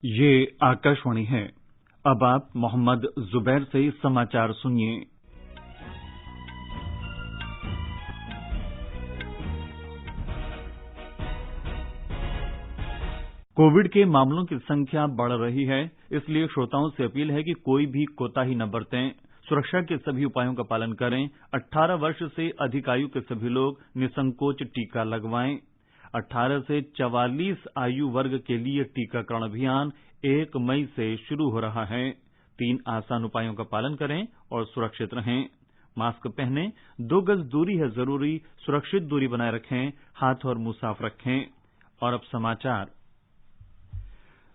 ये आकाशवाणी है। अब आप मोहम्मद जुबैर से समाचार सुनिए। कोविड के मामलों की संख्या बढ़ रही है, इसलिए श्रोताओं से अपील है कि कोई भी कोताही न बरतें। सुरक्षा के सभी उपायों का पालन करें। 18 वर्ष से अधिक आयु के सभी लोग निसंकोच टीका लगवाएं। 18 से 44 आयु वर्ग के लिए टीकाकरण अभियान 1 मई से शुरू हो रहा है। 3 आसान उपायों का पालन करें और सुरक्षित रहें। मास्क पहनें, 2 गज दूरी है जरूरी, सुरक्षित दूरी बनाए रखें, हाथ और मुंह साफ रखें। और अब समाचार।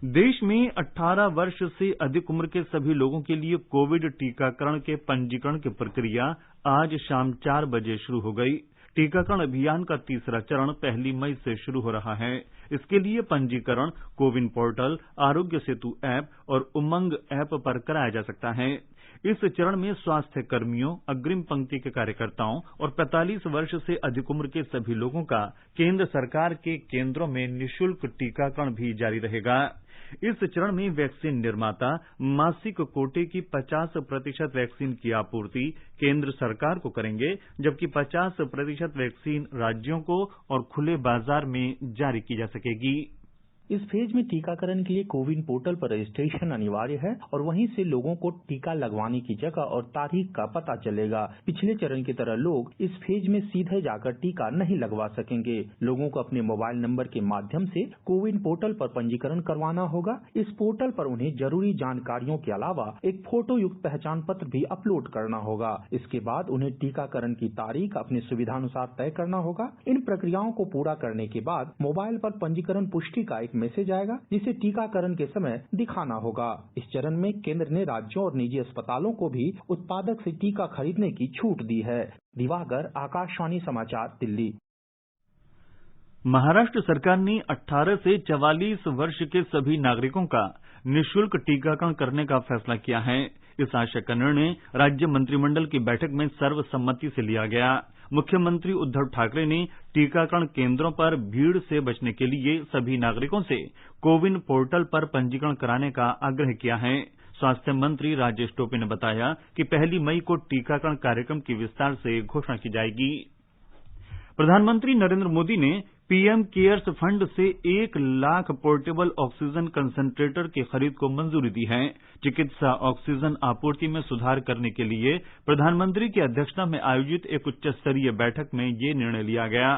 देश में 18 वर्ष से अधिक उम्र के सभी लोगों के लिए कोविड टीकाकरण के पंजीकरण की प्रक्रिया आज शाम 4 बजे शुरू हो गई। टीकाकरण अभियान का तीसरा चरण 1 मई से शुरू हो रहा है। इसके लिए पंजीकरण कोविन पोर्टल, आरोग्य सेतु ऐप और उमंग ऐप पर कराया जा सकता है। इस चरण में स्वास्थ्य कर्मियों, अग्रिम पंक्ति के कार्यकर्ताओं और 45 वर्ष से अधिक उम्र के सभी लोगों का केंद्र सरकार के केंद्रों में निःशुल्क टीकाकरण भी जारी रहेगा। इस चरण में वैक्सीन निर्माता मासिक कोटे की 50% वैक्सीन की आपूर्ति केंद्र सरकार को करेंगे, जबकि 50% वैक्सीन राज्यों को और खुले बाजार में जारी की जा सकेगी। इस फेज में टीकाकरण के लिए कोविन पोर्टल पर रजिस्ट्रेशन अनिवार्य है और वहीं से लोगों को टीका लगवाने की जगह और तारीख का पता चलेगा। पिछले चरण की तरह लोग इस फेज में सीधे जाकर टीका नहीं लगवा सकेंगे। लोगों को अपने मोबाइल नंबर के माध्यम से कोविन पोर्टल पर पंजीकरण करवाना होगा। इस पोर्टल पर उन्हें जरूरी जानकारियों के अलावा एक फोटो युक्त पहचान पत्र भी अपलोड करना होगा। इसके बाद उन्हें टीकाकरण की तारीख अपनी सुविधानुसार तय करना होगा। इन प्रक्रियाओं को पूरा करने के बाद मोबाइल पर पंजीकरण पुष्टि का एक मैसेज आएगा, जिसे टीकाकरण के समय दिखाना होगा। इस चरण में केंद्र ने राज्यों और निजी अस्पतालों को भी उत्पादक से टीका खरीदने की छूट दी है। दिवाकर, आकाशवाणी समाचार, दिल्ली। महाराष्ट्र सरकार ने 18 से 44 वर्ष के सभी नागरिकों का निःशुल्क टीकाकरण करने का फैसला किया है। इस आशय का निर्णय राज्य मंत्रिमंडल की बैठक में सर्वसम्मति से लिया गया। मुख्यमंत्री उद्धव ठाकरे ने टीकाकरण केंद्रों पर भीड़ से बचने के लिए सभी नागरिकों से कोविन पोर्टल पर पंजीकरण कराने का आग्रह किया है। स्वास्थ्य मंत्री राजेश टोपे ने बताया कि 1 मई को टीकाकरण कार्यक्रम की विस्तार से घोषणा की जाएगी। प्रधानमंत्री नरेंद्र मोदी ने पीएम केयर्स फंड से 1 लाख पोर्टेबल ऑक्सीजन कंसंट्रेटर की खरीद को मंजूरी दी है। चिकित्सा ऑक्सीजन आपूर्ति में सुधार करने के लिए प्रधानमंत्री की अध्यक्षता में आयोजित एक उच्च स्तरीय बैठक में ये निर्णय लिया गया।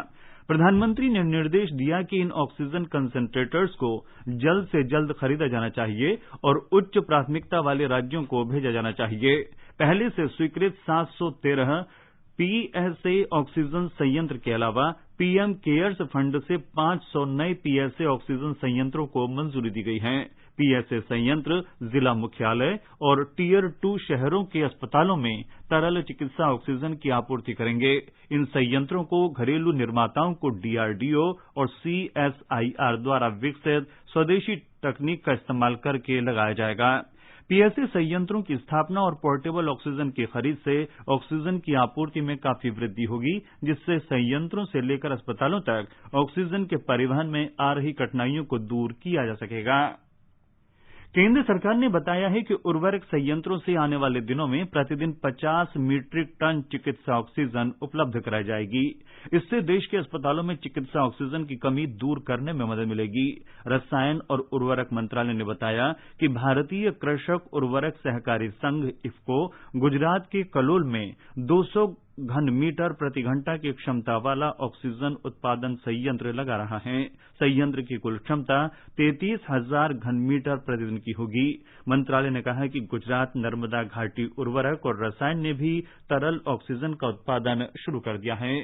प्रधानमंत्री ने निर्देश दिया कि इन ऑक्सीजन कंसंट्रेटर्स को जल्द से जल्द खरीदा जाना चाहिए और उच्च प्राथमिकता वाले राज्यों को भेजा जाना चाहिए। पहले से स्वीकृत 713 पीएसए ऑक्सीजन संयंत्र के अलावा पीएम केयर्स फंड से 500 नए पीएसए ऑक्सीजन संयंत्रों को मंजूरी दी गई है। पीएसए संयंत्र जिला मुख्यालय और टियर 2 शहरों के अस्पतालों में तरल चिकित्सा ऑक्सीजन की आपूर्ति करेंगे। इन संयंत्रों को घरेलू निर्माताओं को डीआरडीओ और सीएसआईआर द्वारा विकसित स्वदेशी तकनीक का इस्तेमाल करके लगाया जाएगा। पीएसए संयंत्रों की स्थापना और पोर्टेबल ऑक्सीजन की खरीद से ऑक्सीजन की आपूर्ति में काफी वृद्धि होगी, जिससे संयंत्रों से लेकर अस्पतालों तक ऑक्सीजन के परिवहन में आ रही कठिनाइयों को दूर किया जा सकेगा। केंद्र सरकार ने बताया है कि उर्वरक संयंत्रों से आने वाले दिनों में प्रतिदिन 50 मीट्रिक टन चिकित्सा ऑक्सीजन उपलब्ध कराई जाएगी। इससे देश के अस्पतालों में चिकित्सा ऑक्सीजन की कमी दूर करने में मदद मिलेगी। रसायन और उर्वरक मंत्रालय ने बताया कि भारतीय कृषक उर्वरक सहकारी संघ इफ्को गुजरात के कलोल में 200 घन मीटर प्रति घंटा की क्षमता वाला ऑक्सीजन उत्पादन संयंत्र लगा रहा है। संयंत्र की कुल क्षमता 33,000 घन मीटर प्रतिदिन की होगी। मंत्रालय ने कहा कि गुजरात नर्मदा घाटी उर्वरक और रसायन ने भी तरल ऑक्सीजन का उत्पादन शुरू कर दिया है।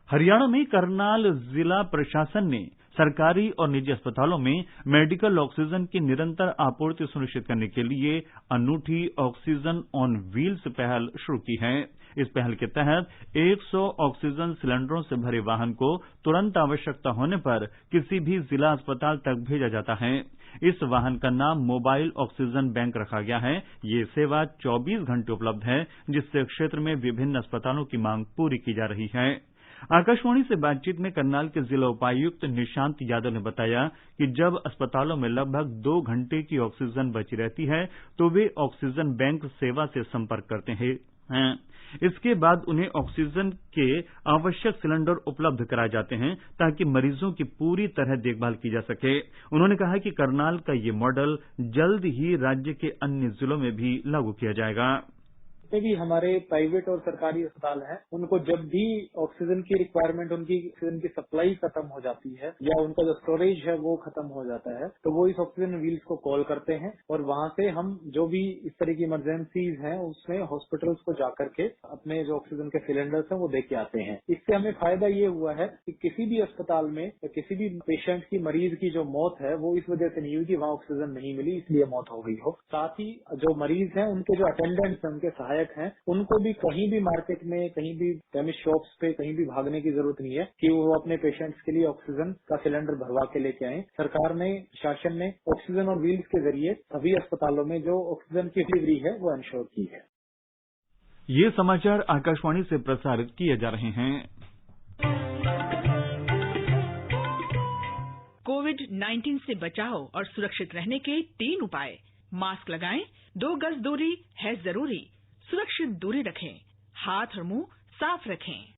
हरियाणा में करनाल जिला प्रशासन ने सरकारी और निजी अस्पतालों में मेडिकल ऑक्सीजन की निरंतर आपूर्ति सुनिश्चित करने के लिए अनूठी ऑक्सीजन ऑन व्हील्स पहल शुरू की है। इस पहल के तहत 100 ऑक्सीजन सिलेंडरों से भरे वाहन को तुरंत आवश्यकता होने पर किसी भी जिला अस्पताल तक भेजा जाता है। इस वाहन का नाम मोबाइल ऑक्सीजन बैंक रखा गया है। ये सेवा 24 घंटे उपलब्ध है, जिससे क्षेत्र में विभिन्न अस्पतालों की मांग पूरी की जा रही है। आकाशवाणी से बातचीत में करनाल के जिला उपायुक्त निशांत यादव ने बताया कि जब अस्पतालों में लगभग 2 घंटे की ऑक्सीजन बची रहती है तो वे ऑक्सीजन बैंक सेवा से संपर्क करते हैं। इसके बाद उन्हें ऑक्सीजन के आवश्यक सिलेंडर उपलब्ध कराए जाते हैं ताकि मरीजों की पूरी तरह देखभाल की जा सके। उन्होंने कहा कि करनाल का ये मॉडल जल्द ही राज्य के अन्य जिलों में भी लागू किया जाएगा। जितने भी हमारे प्राइवेट और सरकारी अस्पताल हैं, उनको जब भी ऑक्सीजन की रिक्वायरमेंट, उनकी ऑक्सीजन की सप्लाई खत्म हो जाती है या उनका जो स्टोरेज है वो खत्म हो जाता है, तो वो इस ऑक्सीजन व्हील्स को कॉल करते हैं और वहां से हम जो भी इस तरह की इमरजेंसीज हैं उसमें हॉस्पिटल्स को जाकर के अपने जो ऑक्सीजन के सिलेंडर्स हैं वो दे के आते हैं। इससे हमें फायदा ये हुआ है कि किसी भी अस्पताल में या किसी भी पेशेंट की, मरीज की जो मौत है वो इस वजह से नहीं हुई कि वहां ऑक्सीजन नहीं मिली इसलिए मौत हो गई हो। साथ ही जो मरीज हैं उनके जो अटेंडेंट्स हैं, उनके सहायक हैं, उनको भी कहीं भी मार्केट में, कहीं भी केमिस्ट शॉप्स पे कहीं भी भागने की जरूरत नहीं है कि वो अपने पेशेंट्स के लिए ऑक्सीजन का सिलेंडर भरवा के लेके आए। सरकार ने, शासन ने ऑक्सीजन और व्हील्स के जरिए सभी अस्पतालों में जो ऑक्सीजन की डिलीवरी है वो इंश्योर की है। ये समाचार आकाशवाणी से प्रसारित किए जा रहे हैं। कोविड-19 से बचाव और सुरक्षित रहने के 3 उपाय। मास्क लगाएं, 2 गज दूरी है जरूरी, सुरक्षित दूरी रखें, हाथ और मुंह साफ रखें।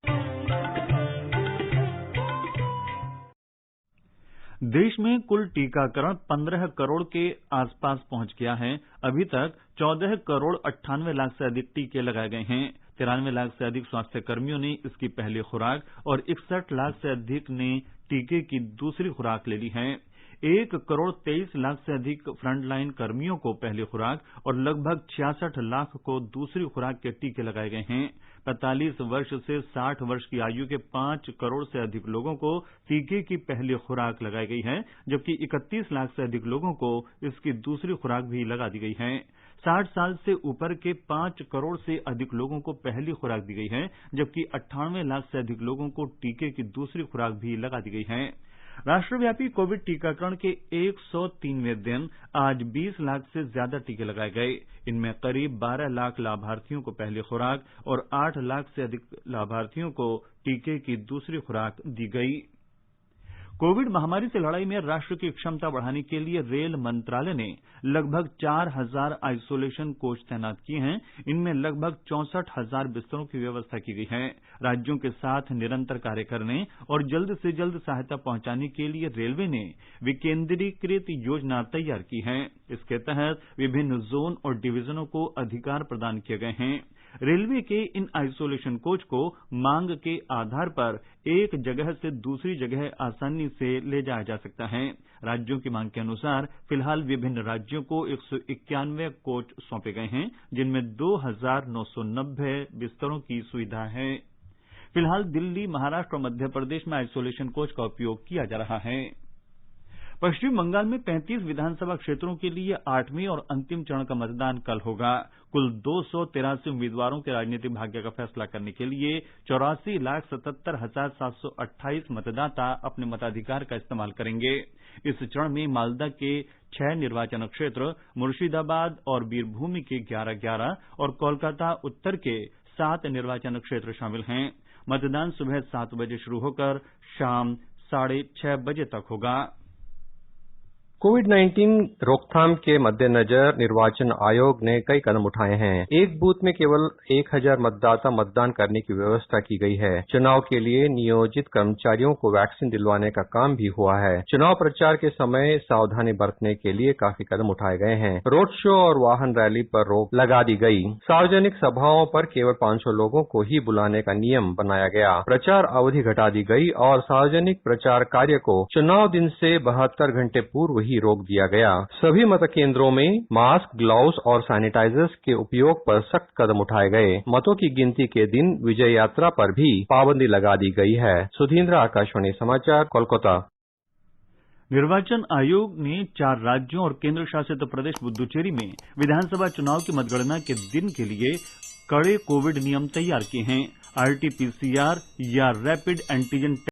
देश में कुल टीकाकरण 15 करोड़ के आसपास पहुंच गया है। अभी तक 14 करोड़ 98 लाख से अधिक टीके लगाए गए हैं। 93 लाख से अधिक स्वास्थ्य कर्मियों ने इसकी पहली खुराक और 61 लाख से अधिक ने टीके की दूसरी खुराक ले ली है। 1 करोड़ 23 लाख से अधिक फ्रंटलाइन कर्मियों को पहली खुराक और लगभग 66 लाख को दूसरी खुराक के टीके लगाए गए हैं। 45 वर्ष से 60 वर्ष की आयु के 5 करोड़ से अधिक लोगों को टीके की पहली खुराक लगाई गई है, जबकि 31 लाख से अधिक लोगों को इसकी दूसरी खुराक भी लगा दी गई है। 60 साल से ऊपर के 5 करोड़ से अधिक लोगों को पहली खुराक दी गई है, जबकि 98 लाख से अधिक लोगों को टीके की दूसरी खुराक भी लगा दी गई है। राष्ट्रव्यापी कोविड टीकाकरण के 103वें दिन आज 20 लाख से ज्यादा टीके लगाए गए। इनमें करीब 12 लाख लाभार्थियों को पहली खुराक और 8 लाख से अधिक लाभार्थियों को टीके की दूसरी खुराक दी गई। कोविड महामारी से लड़ाई में राष्ट्र की क्षमता बढ़ाने के लिए रेल मंत्रालय ने लगभग 4000 आइसोलेशन कोच तैनात किए हैं। इनमें लगभग 64,000 बिस्तरों की व्यवस्था की गई है। राज्यों के साथ निरंतर कार्य करने और जल्द से जल्द सहायता पहुंचाने के लिए रेलवे ने विकेंद्रीकृत योजना तैयार की है। इसके तहत विभिन्न जोन और डिवीजनों को अधिकार प्रदान किए गए हैं। रेलवे के इन आइसोलेशन कोच को मांग के आधार पर एक जगह से दूसरी जगह आसानी से ले जाया जा सकता है। राज्यों की मांग के अनुसार फिलहाल विभिन्न राज्यों को 191 कोच सौंपे गए हैं, जिनमें 2990 बिस्तरों की सुविधा है। फिलहाल दिल्ली, महाराष्ट्र और मध्य प्रदेश में आइसोलेशन कोच का उपयोग किया जा रहा है। पश्चिम बंगाल में 35 विधानसभा क्षेत्रों के लिए 8वें और अंतिम चरण का मतदान कल होगा। कुल 283 उम्मीदवारों के राजनीतिक भाग्य का फैसला करने के लिए 84,77,728 मतदाता अपने मताधिकार का इस्तेमाल करेंगे। इस चरण में मालदा के 6 निर्वाचन क्षेत्र, मुर्शिदाबाद और बीरभूम के 11-11 और कोलकाता उत्तर के 7 निर्वाचन क्षेत्र शामिल हैं। मतदान सुबह 7 बजे शुरू होकर शाम 6:30 बजे तक होगा। कोविड-19 रोकथाम के मद्देनजर निर्वाचन आयोग ने कई कदम उठाए हैं। एक बूथ में केवल 1000 मतदाता मतदान करने की व्यवस्था की गई है। चुनाव के लिए नियोजित कर्मचारियों को वैक्सीन दिलवाने का काम भी हुआ है। चुनाव प्रचार के समय सावधानी बरतने के लिए काफी कदम उठाए गए हैं। रोड शो और वाहन रैली पर रोक लगा दी गई। सार्वजनिक सभाओं पर केवल 500 लोगों को ही बुलाने का नियम बनाया गया। प्रचार अवधि घटा दी गई और सार्वजनिक प्रचार कार्य को चुनाव दिन से 72 घंटे पूर्व ही रोक दिया गया। सभी मतकेंद्रों में मास्क, ग्लव्स और सैनिटाइजर्स के उपयोग पर सख्त कदम उठाए गए। मतों की गिनती के दिन विजय यात्रा पर भी पाबंदी लगा दी गई है। सुधींद्र, आकाशवाणी समाचार, कोलकाता। निर्वाचन आयोग ने 4 राज्यों और केंद्र शासित प्रदेश पुद्दुचेरी में विधानसभा चुनाव की मतगणना के दिन के लिए कड़े कोविड नियम तैयार किए हैं। आरटी-पीसीआर या रैपिड एंटीजन